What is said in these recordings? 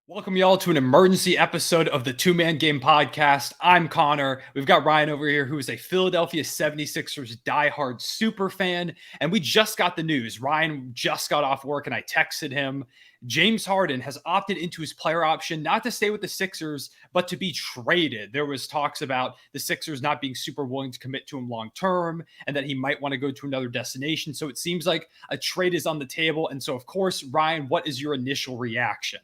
Welcome y'all to an emergency episode of the Two-Man Game Podcast. I'm Connor. We've got Ryan over here, who is a Philadelphia 76ers diehard super fan. And we just got the news. Ryan just got off work and I texted him. James Harden has opted into his player option, not to stay with the Sixers, but to be traded. There was talks about the Sixers not being super willing to commit to him long term and that he might want to go to another destination. So it seems like a trade is on the table. And so, of course, Ryan, what is your initial reaction?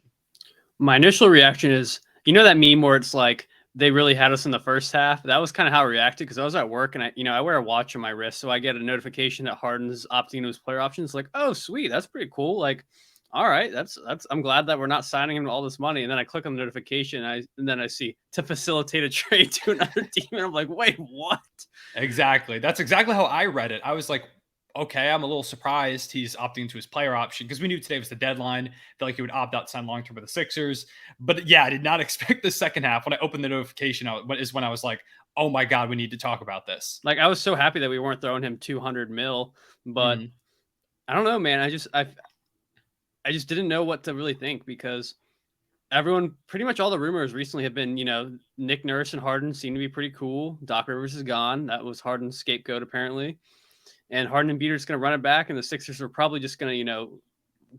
My initial reaction is, that meme where it's like they really had us in the first half. That was kind of how I reacted because I was at work and I wear a watch on my wrist, so I get a notification that Harden's opting into his player options. Like, oh, sweet, that's pretty cool. Like, all right, that's. I'm glad that we're not signing him all this money. And then I click on the notification and then I see to facilitate a trade to another team, and I'm like, wait, what? Exactly. That's exactly how I read it. I was like, okay, I'm a little surprised he's opting into his player option because we knew today was the deadline. I felt like he would opt out, sign long term with the Sixers. But yeah, I did not expect the second half. When I opened the notification, is when I was like, oh my God, we need to talk about this. Like, I was so happy that we weren't throwing him 200 mil, but I don't know, man. I just didn't know what to really think because everyone, pretty much all the rumors recently have been, Nick Nurse and Harden seem to be pretty cool. Doc Rivers is gone. That was Harden's scapegoat, apparently. And Harden and Beater's going to run it back, and the Sixers are probably just going to,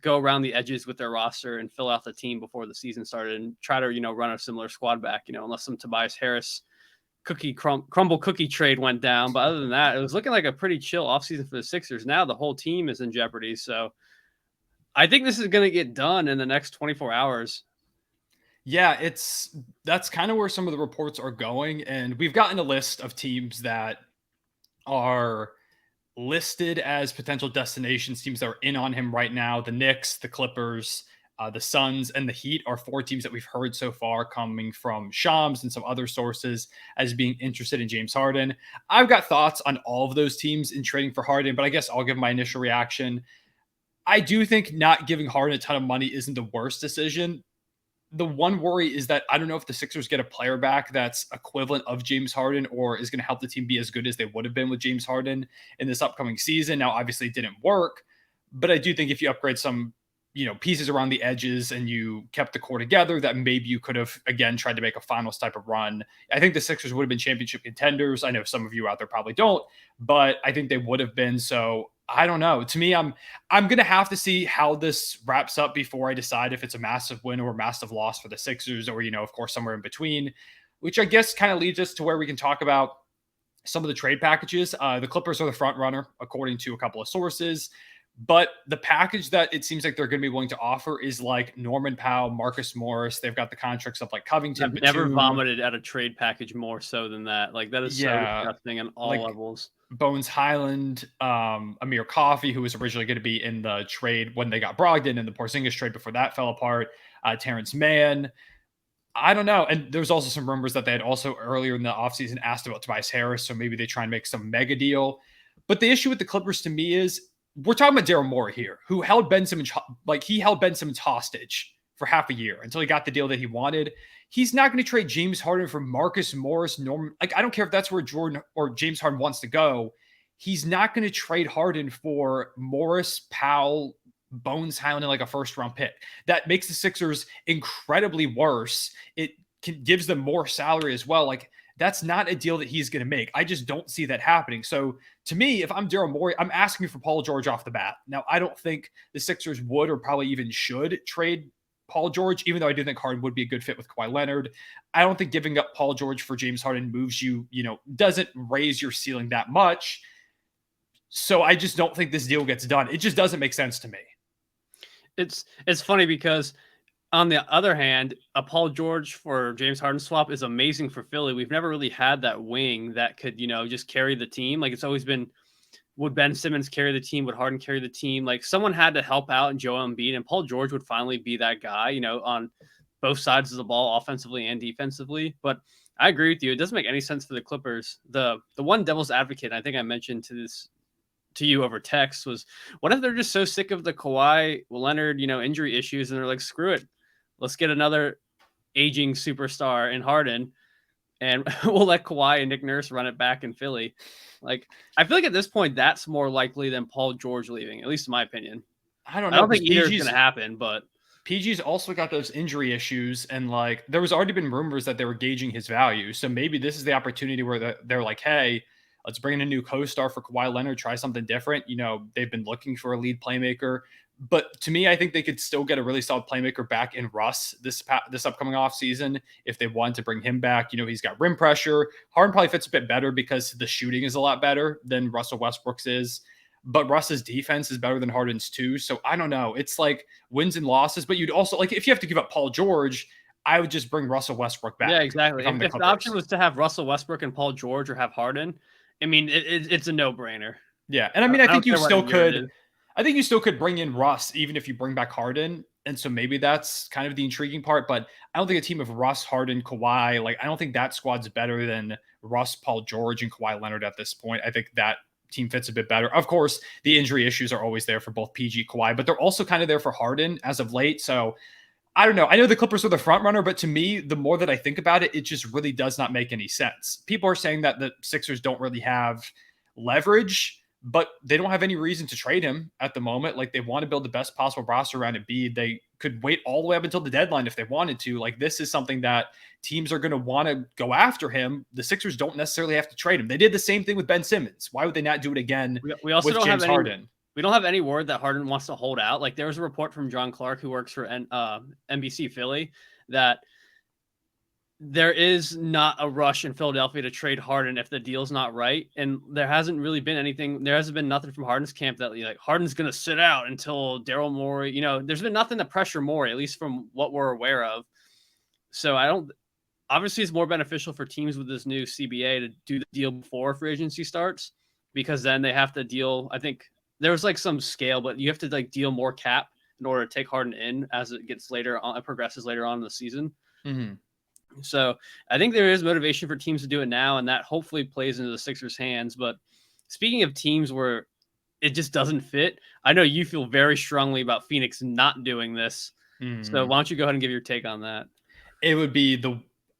go around the edges with their roster and fill out the team before the season started and try to, run a similar squad back, unless some Tobias Harris crumble cookie trade went down. But other than that, it was looking like a pretty chill offseason for the Sixers. Now the whole team is in jeopardy. So I think this is going to get done in the next 24 hours. Yeah, that's kind of where some of the reports are going. And we've gotten a list of teams that are listed as potential destinations, teams that are in on him right now. The Knicks, the Clippers, the Suns, and the Heat are four teams that we've heard so far coming from Shams and some other sources as being interested in James Harden. I've got thoughts on all of those teams in trading for Harden, but I guess I'll give my initial reaction. I do think not giving Harden a ton of money isn't the worst decision. The one worry is that I don't know if the Sixers get a player back that's equivalent of James Harden or is going to help the team be as good as they would have been with James Harden in this upcoming season. Now, obviously, it didn't work, but I do think if you upgrade some, pieces around the edges and you kept the core together, that maybe you could have again tried to make a finals type of run. I think the Sixers would have been championship contenders. I know some of you out there probably don't, but I think they would have been. So I don't know. To me, I'm gonna have to see how this wraps up before I decide if it's a massive win or a massive loss for the Sixers, or of course, somewhere in between. Which I guess kind of leads us to where we can talk about some of the trade packages. The Clippers are the front runner, according to a couple of sources. But the package that it seems like they're going to be willing to offer is like Norman Powell, Marcus Morris. They've got the contracts of like Covington. I've never vomited at a trade package more so than that. Like, that is so disgusting on all levels. Bones Highland, Amir Coffey, who was originally going to be in the trade when they got Brogdon, and the Porzingis trade before that fell apart. Terrence Mann. I don't know. And there's also some rumors that they had also earlier in the offseason asked about Tobias Harris, so maybe they try and make some mega deal. But the issue with the Clippers to me is we're talking about Daryl Morey here, who held Ben Simmons, he held Ben Simmons hostage for half a year until he got the deal that he wanted. He's not going to trade James Harden for Marcus Morris, Norman. Like, I don't care if that's where Jordan or James Harden wants to go. He's not going to trade Harden for Morris, Powell, Bones Highland, and like a first-round pick. That makes the Sixers incredibly worse. It gives them more salary as well. Like, that's not a deal that he's going to make. I just don't see that happening. So to me, if I'm Daryl Morey, I'm asking for Paul George off the bat. Now, I don't think the Sixers would or probably even should trade Paul George, even though I do think Harden would be a good fit with Kawhi Leonard. I don't think giving up Paul George for James Harden moves you, doesn't raise your ceiling that much. So I just don't think this deal gets done. It just doesn't make sense to me. It's funny because on the other hand, a Paul George for James Harden swap is amazing for Philly. We've never really had that wing that could, just carry the team. Like, it's always been, would Ben Simmons carry the team? Would Harden carry the team? Like, someone had to help out in Joel Embiid, and Paul George would finally be that guy, on both sides of the ball, offensively and defensively. But I agree with you. It doesn't make any sense for the Clippers. The one devil's advocate, I think I mentioned to you over text, was what if they're just so sick of the Kawhi Leonard, injury issues, and they're like, screw it. Let's get another aging superstar in Harden, and we'll let Kawhi and Nick Nurse run it back in Philly. Like, I feel like at this point, that's more likely than Paul George leaving, at least in my opinion. I don't know. I don't think either is going to happen, but PG's also got those injury issues, and like there was already been rumors that they were gauging his value. So maybe this is the opportunity where they're like, hey, let's bring in a new co-star for Kawhi Leonard, try something different. They've been looking for a lead playmaker. But to me, I think they could still get a really solid playmaker back in Russ this upcoming offseason if they want to bring him back. He's got rim pressure. Harden probably fits a bit better because the shooting is a lot better than Russell Westbrook's is. But Russ's defense is better than Harden's too. So I don't know. It's like wins and losses. But you'd also like if you have to give up Paul George, I would just bring Russell Westbrook back. Yeah, exactly. If I'm the If the Clippers. option was to have Russell Westbrook and Paul George or have Harden, I mean, it's a no-brainer. Yeah, and I mean, I think don't you care what still year it could. is. I think you still could bring in Russ even if you bring back Harden. And so maybe that's kind of the intriguing part. But I don't think a team of Russ, Harden, Kawhi, like I don't think that squad's better than Russ, Paul George, and Kawhi Leonard at this point. I think that team fits a bit better. Of course, the injury issues are always there for both PG, Kawhi, but they're also kind of there for Harden as of late. So I don't know. I know the Clippers are the front runner, but to me, the more that I think about it, it just really does not make any sense. People are saying that the Sixers don't really have leverage, but they don't have any reason to trade him at the moment. Like they want to build the best possible roster around Embiid. They could wait all the way up until the deadline if they wanted to. Like this is something that teams are going to want to go after him. The Sixers don't necessarily have to trade him. They did the same thing with Ben Simmons. Why would they not do it again We also with don't James have any. Harden? We don't have any word that Harden wants to hold out. Like there was a report from John Clark, who works for NBC Philly, that there is not a rush in Philadelphia to trade Harden if the deal's not right. And there hasn't really been anything. There hasn't been nothing from Harden's camp that like Harden's going to sit out until Daryl Morey. There's been nothing to pressure Morey, at least from what we're aware of. So I don't. Obviously, it's more beneficial for teams with this new CBA to do the deal before free agency starts, because then they have to deal. I think there was like some scale, but you have to like deal more cap in order to take Harden in as it gets later on, it progresses later on in the season. Mm-hmm. So I think there is motivation for teams to do it now, and that hopefully plays into the Sixers' hands. But speaking of teams where it just doesn't fit, I know you feel very strongly about Phoenix not doing this. Mm-hmm. So why don't you go ahead and give your take on that? It would be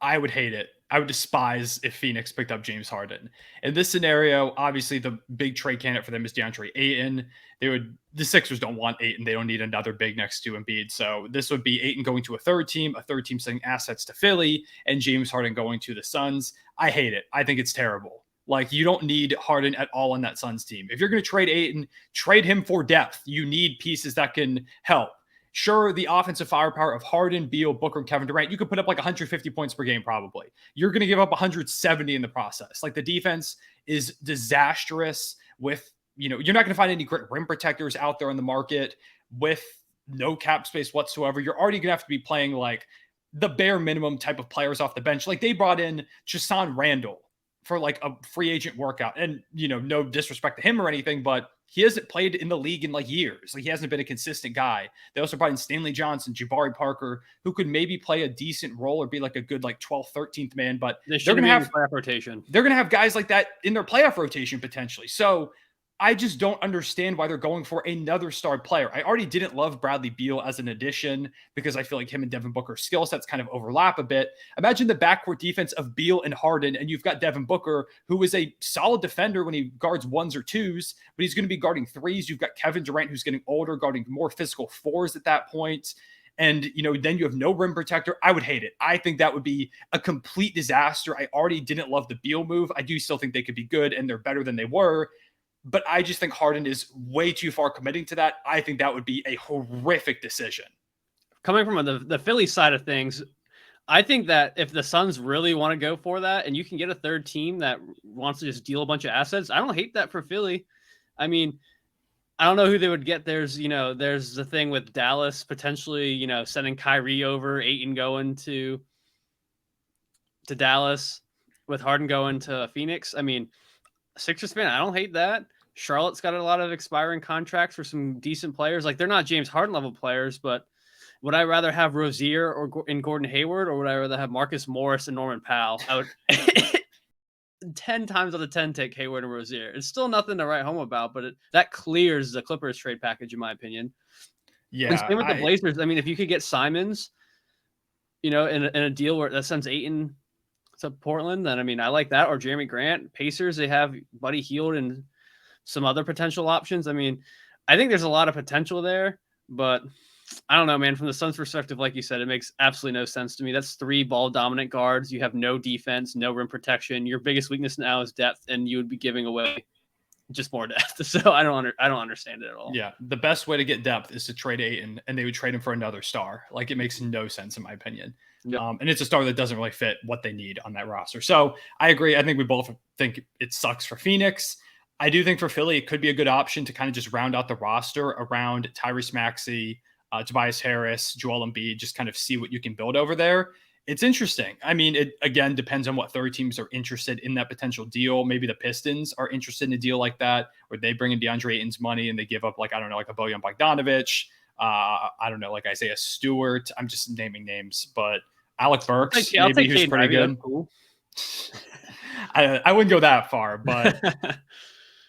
I would hate it. I would despise if Phoenix picked up James Harden. In this scenario, obviously the big trade candidate for them is DeAndre Ayton. The Sixers don't want Ayton. They don't need another big next to Embiid. So this would be Ayton going to a third team sending assets to Philly, and James Harden going to the Suns. I hate it. I think it's terrible. Like you don't need Harden at all on that Suns team. If you're going to trade Ayton, trade him for depth. You need pieces that can help. Sure, the offensive firepower of Harden, Beal, Booker, and Kevin Durant, you could put up like 150 points per game probably. You're going to give up 170 in the process. Like the defense is disastrous with, you're not going to find any great rim protectors out there in the market with no cap space whatsoever. You're already going to have to be playing like the bare minimum type of players off the bench. Like they brought in Jason Randall for like a free agent workout. And, no disrespect to him or anything, but he hasn't played in the league in like years. Like he hasn't been a consistent guy. They also brought in Stanley Johnson, Jabari Parker, who could maybe play a decent role or be like a good like 12th, 13th man, but they're going to have playoff rotation. They're going to have guys like that in their playoff rotation potentially. So I just don't understand why they're going for another star player. I already didn't love Bradley Beal as an addition because I feel like him and Devin Booker's skill sets kind of overlap a bit. Imagine the backcourt defense of Beal and Harden, and you've got Devin Booker, who is a solid defender when he guards ones or twos, but he's going to be guarding threes. You've got Kevin Durant, who's getting older, guarding more physical fours at that point. And, then you have no rim protector. I would hate it. I think that would be a complete disaster. I already didn't love the Beal move. I do still think they could be good, and they're better than they were. But I just think Harden is way too far committing to that. I think that would be a horrific decision. Coming from the Philly side of things, I think that if the Suns really want to go for that and you can get a third team that wants to just deal a bunch of assets, I don't hate that for Philly. I mean, I don't know who they would get. There's the thing with Dallas potentially, sending Kyrie over, Ayton going to Dallas with Harden going to Phoenix. I mean, Sixers fan, I don't hate that. Charlotte's got a lot of expiring contracts for some decent players. Like they're not James Harden level players, but would I rather have Rozier in Gordon Hayward, or would I rather have Marcus Morris and Norman Powell? I would 10 times out of 10 take Hayward and Rozier. It's still nothing to write home about, but that clears the Clippers trade package in my opinion. Yeah. And same with the Blazers. I mean, if you could get Simons, in a deal where that sends Ayton to Portland, then I mean I like that. Or Jeremy Grant. Pacers, they have Buddy Hield and some other potential options. I mean, I think there's a lot of potential there, but I don't know, man. From the Suns' perspective, like you said, it makes absolutely no sense to me. That's 3 ball dominant guards. You have no defense, no rim protection. Your biggest weakness now is depth, and you would be giving away just more depth. So I don't understand it at all. Yeah, the best way to get depth is to trade Ayton, and they would trade him for another star. Like it makes no sense in my opinion. Yep. And it's a star that doesn't really fit what they need on that roster. So I agree. I think we both think it sucks for Phoenix. I do think for Philly, it could be a good option to kind of just round out the roster around Tyrese Maxey, Tobias Harris, Joel Embiid, just kind of see what you can build over there. It's interesting. I mean, it again depends on what third teams are interested in that potential deal. Maybe the Pistons are interested in a deal like that, where they bring in DeAndre Ayton's money and they give up, like, I don't know, like a Bojan Bogdanovic. I don't know, like Isaiah Stewart. I'm just naming names, but Alec Burks, I'll maybe take who's Cade pretty Ivey. good. Cool. I wouldn't go that far, but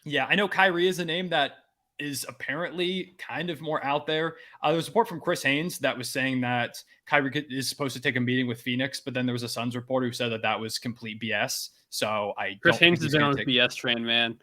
yeah, I know Kyrie is a name that is apparently kind of more out there. There was a report from Chris Haynes that was saying that Kyrie is supposed to take a meeting with Phoenix, but then there was a Suns reporter who said that that was complete BS. So I Chris don't think Haynes has he's been going on to the take. BS train, man.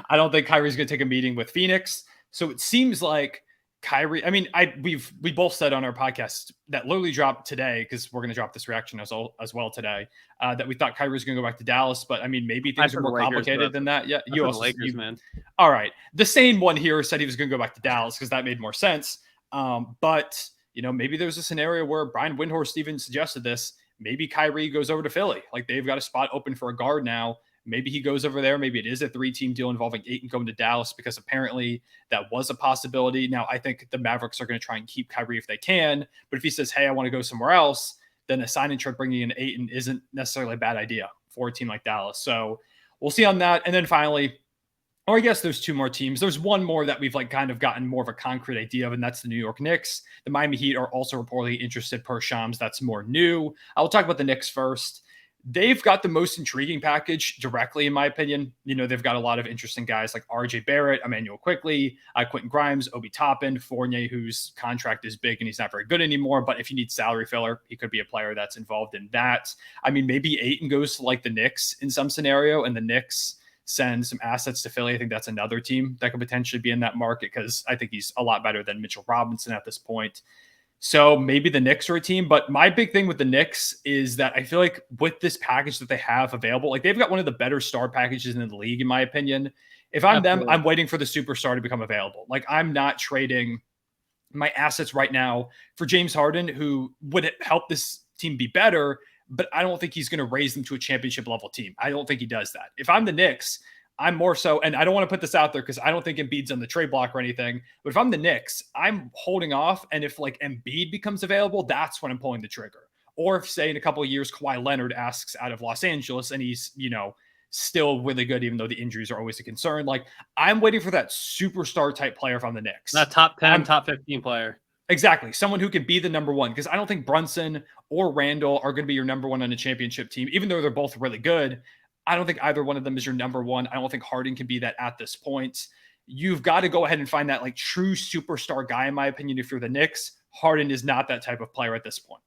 I don't think Kyrie's going to take a meeting with Phoenix. So it seems like Kyrie. I mean, we both said on our podcast that literally dropped today, because we're going to drop this reaction as well today, that we thought Kyrie was going to go back to Dallas. But I mean, maybe things are more complicated than that. Yeah, you also the Lakers, man. All right, the sane one here said he was going to go back to Dallas because that made more sense. But maybe there's a scenario where Brian Windhorst even suggested this. Maybe Kyrie goes over to Philly. Like they've got a spot open for a guard now. Maybe he goes over there. Maybe it is a 3-team deal involving Ayton going to Dallas, because apparently that was a possibility. Now, I think the Mavericks are going to try and keep Kyrie if they can. But if he says, hey, I want to go somewhere else, then a sign and trade bringing in Ayton isn't necessarily a bad idea for a team like Dallas. So we'll see on that. And then finally, or I guess there's 2 more teams. There's one more that we've kind of gotten more of a concrete idea of, and that's the New York Knicks. The Miami Heat are also reportedly interested per Shams. That's more new. I'll talk about the Knicks first. They've got the most intriguing package directly, in my opinion. They've got a lot of interesting guys like RJ Barrett, Emmanuel Quickley, Quentin Grimes, Obi Toppin, Fournier, whose contract is big and he's not very good anymore. But if you need salary filler, he could be a player that's involved in that. I mean, maybe Ayton goes to the Knicks in some scenario, and the Knicks send some assets to Philly. I think that's another team that could potentially be in that market, because I think he's a lot better than Mitchell Robinson at this point. So maybe the Knicks are a team. But my big thing with the Knicks is that I feel like with this package that they have available, they've got one of the better star packages in the league, in my opinion. If I'm them, I'm waiting for the superstar to become available. I'm not trading my assets right now for James Harden, who would help this team be better, but I don't think he's going to raise them to a championship level team. I don't think he does that. If I'm the Knicks, I'm more so, and I don't want to put this out there because I don't think Embiid's on the trade block or anything, but if I'm the Knicks, I'm holding off. And if Embiid becomes available, that's when I'm pulling the trigger. Or if, say, in a couple of years, Kawhi Leonard asks out of Los Angeles and he's, still really good, even though the injuries are always a concern. I'm waiting for that superstar type player from the Knicks. That top 10, top 15 player. Exactly. Someone who could be the number one, because I don't think Brunson or Randall are going to be your number one on a championship team, even though they're both really good. I don't think either one of them is your number one. I don't think Harden can be that at this point. You've got to go ahead and find that true superstar guy, in my opinion. If you're the Knicks, Harden is not that type of player at this point.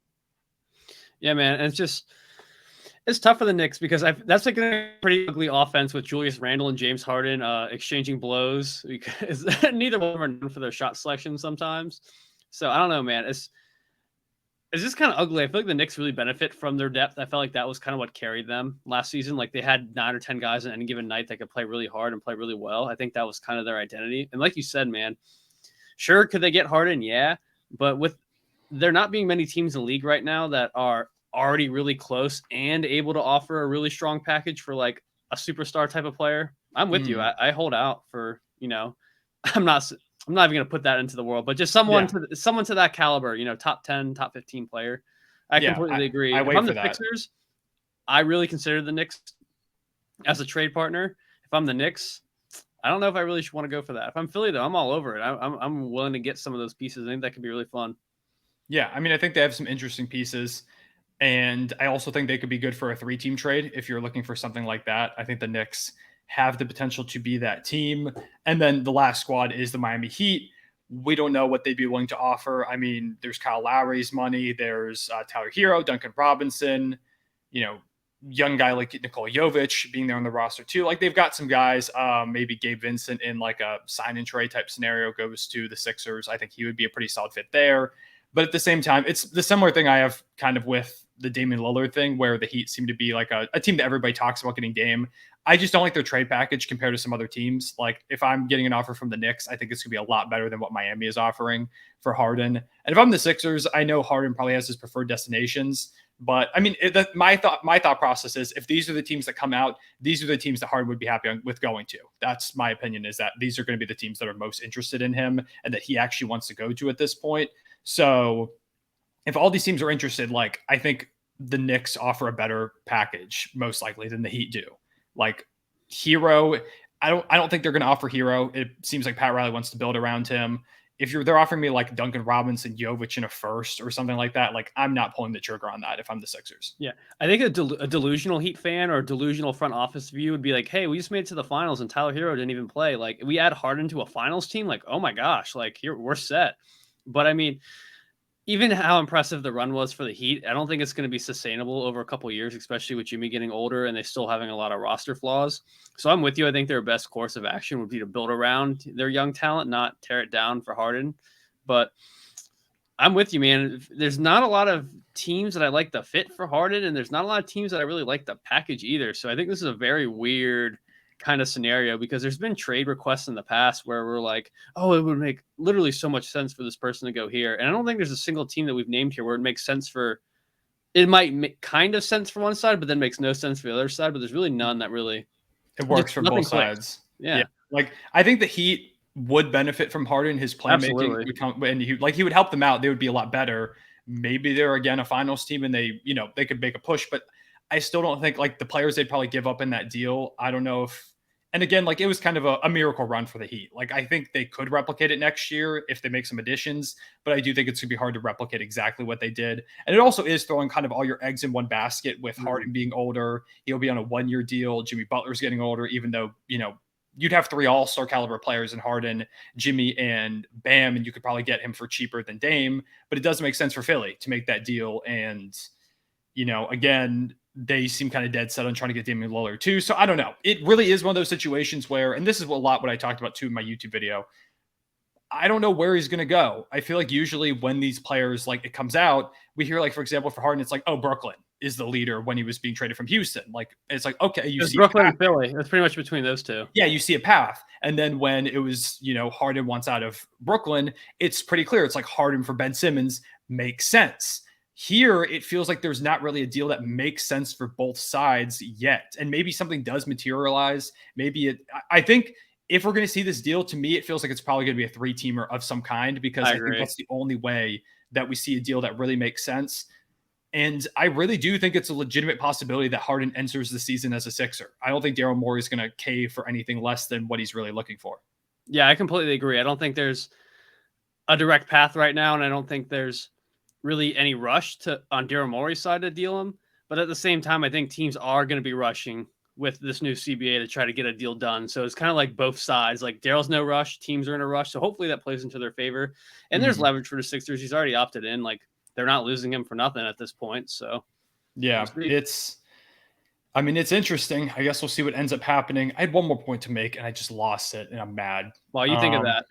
Yeah, man. And it's tough for the Knicks because that's a pretty ugly offense with Julius Randle and James Harden exchanging blows, because neither one of them are known for their shot selection sometimes. So I don't know, man. It's just kind of ugly. I feel like the Knicks really benefit from their depth. I felt like that was kind of what carried them last season. They had 9 or 10 guys on any given night that could play really hard and play really well. I think that was kind of their identity. And like you said, man, sure, could they get Harden? Yeah. But with there not being many teams in the league right now that are already really close and able to offer a really strong package for a superstar type of player, I'm with you. I hold out for, I'm not even going to put that into the world, but just someone to that caliber, top 10, top 15 player. I completely agree. I if wait I'm for the that. Sixers, I really consider the Knicks as a trade partner. If I'm the Knicks, I don't know if I really should want to go for that. If I'm Philly, though, I'm all over it. I'm willing to get some of those pieces. I think that could be really fun. Yeah, I mean, I think they have some interesting pieces. And I also think they could be good for a 3-team trade if you're looking for something like that. I think the Knicks have the potential to be that team. And then the last squad is the Miami Heat. We don't know what they'd be willing to offer. I mean, there's Kyle Lowry's money. There's Tyler Hero, Duncan Robinson. young guy like Nikola Jovic being there on the roster too. Like they've got some guys, maybe Gabe Vincent in like a sign and trade type scenario goes to the Sixers. I think he would be a pretty solid fit there. But at the same time, it's the similar thing I have kind of with the Damian Lillard thing, where the Heat seem to be like a team that everybody talks about getting Dame. I just don't like their trade package compared to some other teams. Like if I'm getting an offer from the Knicks, I think it's going to be a lot better than what Miami is offering for Harden. And if I'm the Sixers, I know Harden probably has his preferred destinations. But I mean, my thought process is if these are the teams that come out, these are the teams that Harden would be happy with going to. That's my opinion, is that these are going to be the teams that are most interested in him and that he actually wants to go to at this point. So if all these teams are interested, like I think the Knicks offer a better package most likely than the Heat do. Like Hero, I don't think they're going to offer Hero. It seems like Pat Riley wants to build around him. If they're offering me like Duncan Robinson, Jovic in a first or something like that, like I'm not pulling the trigger on that if I'm the Sixers. Yeah, I think a delusional Heat fan or a delusional front office view would be like, "Hey, we just made it to the finals and Tyler Hero didn't even play. Like, we add Harden to a finals team. Like, oh my gosh, like here we're set." But I mean, even how impressive the run was for the Heat, I don't think it's going to be sustainable over a couple of years, especially with Jimmy getting older and they still having a lot of roster flaws. So I'm with you. I think their best course of action would be to build around their young talent, not tear it down for Harden. But I'm with you, man. There's not a lot of teams that I like the fit for Harden, and there's not a lot of teams that I really like the package either. So I think this is a very weird kind of scenario because there's been trade requests in the past where we're like, oh, it would make literally so much sense for this person to go here. And I don't think there's a single team that we've named here where it makes sense for, it might make kind of sense for one side, but then makes no sense for the other side. But there's really none that really, it works for both sides. Yeah. Like I think the Heat would benefit from Harden, his playmaking would come, and he would help them out. They would be a lot better. Maybe they're again a finals team and they could make a push, but I still don't think like the players they'd probably give up in that deal. I don't know if, and again, like it was kind of a miracle run for the Heat. Like I think they could replicate it next year if they make some additions, but I do think it's gonna be hard to replicate exactly what they did. And it also is throwing kind of all your eggs in one basket with Harden being older. He'll be on a 1-year deal. Jimmy Butler's getting older, even though, you'd have 3 all-star caliber players in Harden, Jimmy, and Bam, and you could probably get him for cheaper than Dame, but it doesn't make sense for Philly to make that deal. And, again, they seem kind of dead set on trying to get Damian Lillard too. So I don't know. It really is one of those situations where, and this is what I talked about too in my YouTube video, I don't know where he's going to go. I feel like usually when these players, like it comes out, we hear like, for example, for Harden, it's like, oh, Brooklyn is the leader when he was being traded from Houston. Like, it's like, okay, you see Brooklyn and Philly. That's pretty much between those two. Yeah, you see a path. And then when it was, Harden wants out of Brooklyn, it's pretty clear. It's like Harden for Ben Simmons makes sense. Here, it feels like there's not really a deal that makes sense for both sides yet. And maybe something does materialize. I think if we're going to see this deal, to me, it feels like it's probably going to be a 3-teamer of some kind, because I think that's the only way that we see a deal that really makes sense. And I really do think it's a legitimate possibility that Harden enters the season as a Sixer. I don't think Daryl Morey is going to cave for anything less than what he's really looking for. Yeah, I completely agree. I don't think there's a direct path right now, and I don't think there's really any rush on Daryl Morey's side to deal him. But at the same time, I think teams are going to be rushing with this new CBA to try to get a deal done. So it's kind of like both sides. Like Daryl's no rush, teams are in a rush. So hopefully that plays into their favor. And there's leverage for the Sixers. He's already opted in. Like they're not losing him for nothing at this point. So yeah, it's interesting. I guess we'll see what ends up happening. I had one more point to make and I just lost it and I'm mad. While you think of that,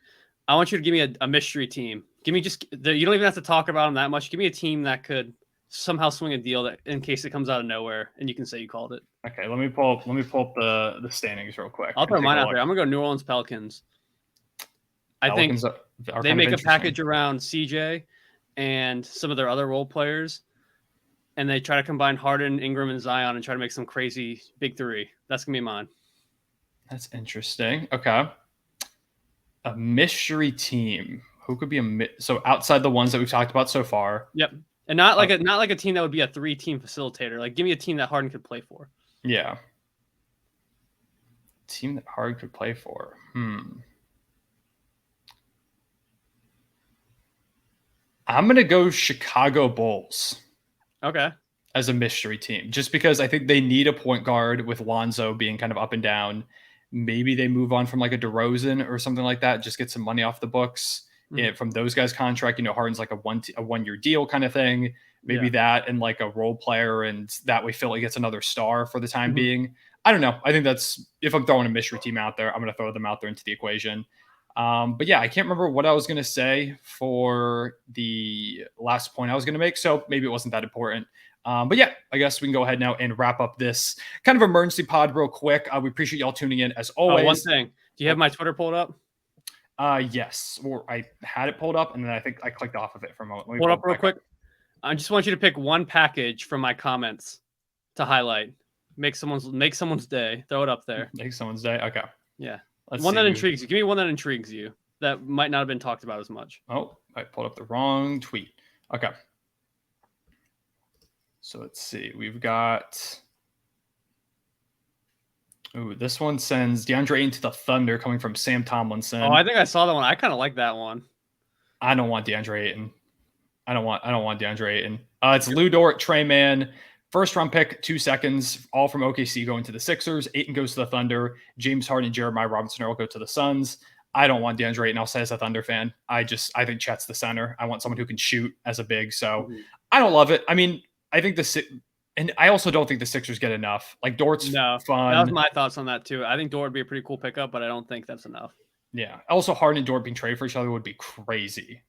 I want you to give me a mystery team. Give me you don't even have to talk about them that much. Give me a team that could somehow swing a deal that in case it comes out of nowhere and you can say you called it. Okay, let me pull up the standings real quick. I'll throw mine out there. I'm gonna go New Orleans Pelicans. I think they make a package around CJ and some of their other role players, and they try to combine Harden, Ingram, and Zion and try to make some crazy big 3. That's gonna be mine. That's interesting. Okay, a mystery team. Who could be so outside the ones that we've talked about so far? Yep. And not like a team that would be a 3-team facilitator. Like, give me a team that Harden could play for. Yeah. Team that Harden could play for. I'm gonna go Chicago Bulls. Okay. As a mystery team, just because I think they need a point guard with Lonzo being kind of up and down. Maybe they move on from like a DeRozan or something like that. Just get some money off the books from those guys' contract. Harden's like a 1-year deal kind of thing. Maybe Yeah. that and like a role player, and that way Philly gets another star for the time Mhm. being. I don't know. I think that's, if I'm throwing a mystery team out there, I'm going to throw them out there into the equation. But yeah, I can't remember what I was going to say for the last point I was going to make. So maybe it wasn't that important. But yeah, I guess we can go ahead now and wrap up this kind of emergency pod real quick. We appreciate y'all tuning in as Oh, one always. thing. Do you have my Twitter pulled up? Yes, or I had it pulled up and then I think I clicked off of it for a moment. Let me Pull it pull up it real back up. quick. I just want you to pick one package from my comments to highlight. Make someone's day. Throw it up there. Make someone's day. Okay. Yeah. Let's One see. that intrigues you. Give me one that intrigues you that might not have been talked about as much. Oh, I pulled up the wrong tweet. Okay. So let's see. We've got. Ooh, this one sends DeAndre Ayton to the Thunder, coming from Sam Tomlinson. Oh, I think I saw that one. I kind of like that one. I don't want DeAndre Ayton. I don't want DeAndre Ayton. It's Lou Dort, Trey Mann, first round pick, 2 seconds, all from OKC going to the Sixers. Ayton goes to the Thunder. James Harden and Jeremiah Robinson will go to the Suns. I don't want DeAndre Ayton. I'll say as a Thunder fan, I think Chet's the center. I want someone who can shoot as a big. So I don't love it. I mean, I think and I also don't think the Sixers get enough. Like Dort's fun. That was my thoughts on that too. I think Dort would be a pretty cool pickup, but I don't think that's enough. Yeah. Also, Harden and Dort being traded for each other would be crazy.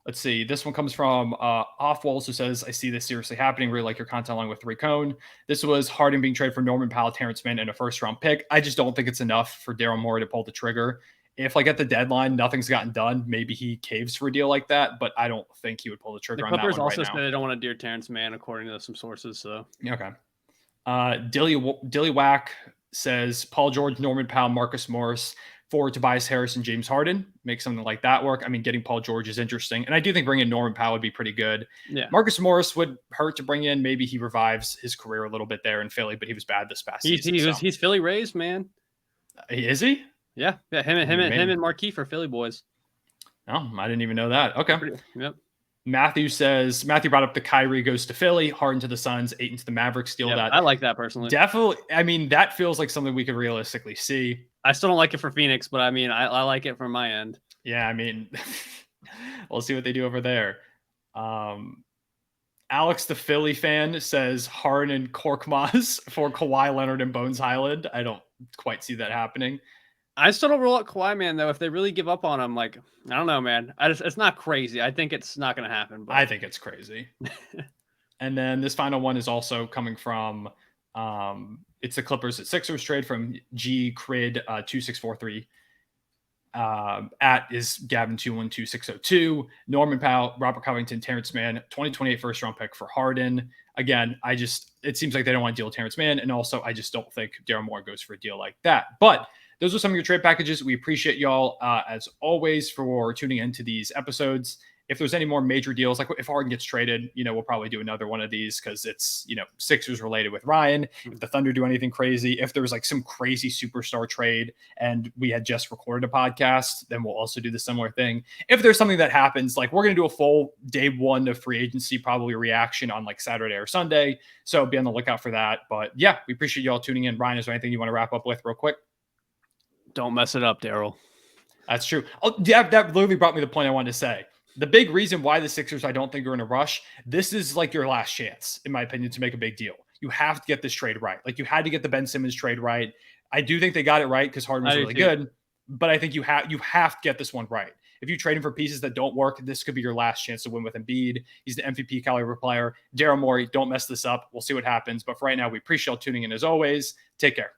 Let's see. This one comes from Off Walls, who says, I see this seriously happening. Really like your content along with Rick Cohn. This was Harden being traded for Norman Powell, Terrence Mann, and a first round pick. I just don't think it's enough for Daryl Morey to pull the trigger. If like at the deadline, nothing's gotten done, maybe he caves for a deal like that, but I don't think he would pull the trigger on that one right now. The Clippers also said they don't want to dear Terrence Mann, according to some sources. So okay. Dilly Whack says Paul George, Norman Powell, Marcus Morris, for Tobias Harris and James Harden. Make something like that work. I mean, getting Paul George is interesting. And I do think bringing Norman Powell would be pretty good. Yeah. Marcus Morris would hurt to bring in. Maybe he revives his career a little bit there in Philly, but he was bad this past season. He's Philly raised, man. Is he? Yeah. Him and Marquis are Philly boys. Oh, I didn't even know that. Okay. Yep. Matthew brought up the Kyrie goes to Philly, Harden to the Suns, Ayton to the Mavericks. That. I like that personally. Definitely. I mean, that feels like something we could realistically see. I still don't like it for Phoenix, but I mean, I like it from my end. Yeah, I mean, we'll see what they do over there. Alex, the Philly fan, says Harden and Korkmaz for Kawhi Leonard and Bones Highland. I don't quite see that happening. I still don't rule out Kawhi, man, though. If they really give up on him, like, I don't know, man. It's not crazy. I think it's not going to happen. But I think it's crazy. And then this final one is also coming from it's the Clippers at Sixers trade from G Crid 2643. At is Gavin 212602. Norman Powell, Robert Covington, Terrence Mann, 2028 first round pick for Harden. Again, it seems like they don't want to deal with Terrence Mann, and also I just don't think Daryl Morey goes for a deal like that. But those are some of your trade packages. We appreciate y'all, as always, for tuning into these episodes. If there's any more major deals, like if Harden gets traded, we'll probably do another one of these because it's, Sixers related with Ryan. If the Thunder do anything crazy, if there's like some crazy superstar trade and we had just recorded a podcast, then we'll also do the similar thing. If there's something that happens, like we're going to do a full day one of free agency, probably reaction on like Saturday or Sunday. So be on the lookout for that. But yeah, we appreciate y'all tuning in. Ryan, is there anything you want to wrap up with real quick? Don't mess it up, Daryl. That's true. Oh, yeah, that literally brought me the point I wanted to say. The big reason why the Sixers, I don't think, are in a rush, this is like your last chance, in my opinion, to make a big deal. You have to get this trade right. Like you had to get the Ben Simmons trade right. I do think they got it right because Harden was really good, but I think you have to get this one right. If you trade him for pieces that don't work, this could be your last chance to win with Embiid. He's the MVP caliber player. Daryl Morey, don't mess this up. We'll see what happens. But for right now, we appreciate y'all tuning in as always. Take care.